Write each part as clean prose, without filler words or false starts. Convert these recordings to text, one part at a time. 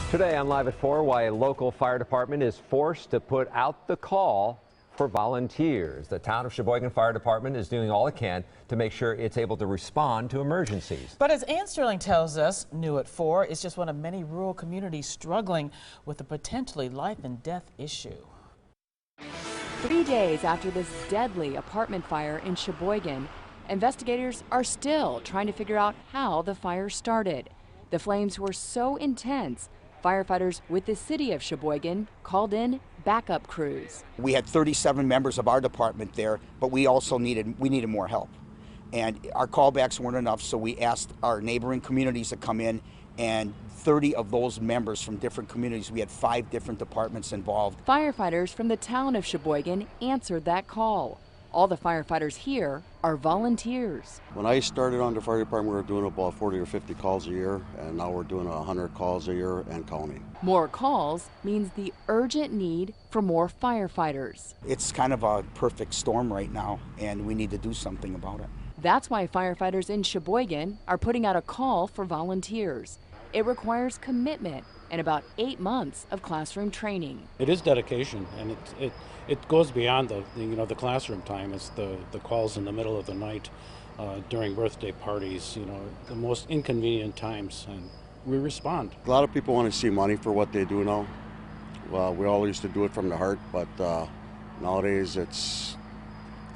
Today on Live at 4, why a local fire department is forced to put out the call for volunteers. The town of Sheboygan Fire Department is doing all it can to make sure it's able to respond to emergencies. But as Ann Sterling tells us, New at 4 is just one of many rural communities struggling with a potentially life and death issue. 3 days after this deadly apartment fire in Sheboygan, investigators are still trying to figure out how the fire started. The flames were so intense, firefighters with the city of Sheboygan called in backup crews. We had 37 members of our department there, but we also needed more help. And our callbacks weren't enough, so we asked our neighboring communities to come in, and 30 of those members from different communities, we had 5 different departments involved. Firefighters from the town of Sheboygan answered that call. All the firefighters here are volunteers. When I started on the fire department, we were doing about 40 or 50 calls a year, and now we're doing 100 calls a year and counting. More calls means the urgent need for more firefighters. It's kind of a perfect storm right now, and we need to do something about it. That's why firefighters in Sheboygan are putting out a call for volunteers. It requires commitment and about 8 months of classroom training. It is dedication, and it goes beyond the classroom time. It's the calls in the middle of the night, during birthday parties, the most inconvenient times, and we respond. A lot of people want to see money for what they do now. Well, we all used to do it from the heart, but nowadays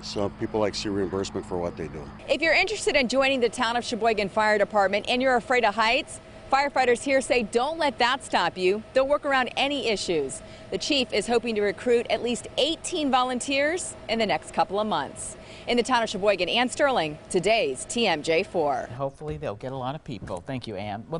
some people like to see reimbursement for what they do. If you're interested in joining the town of Sheboygan Fire Department and you're afraid of heights, firefighters here say don't let that stop you. They'll work around any issues. The chief is hoping to recruit at least 18 volunteers in the next couple of months. In the town of Sheboygan, Ann Sterling, today's TMJ4. Hopefully they'll get a lot of people. Thank you, Ann. Well,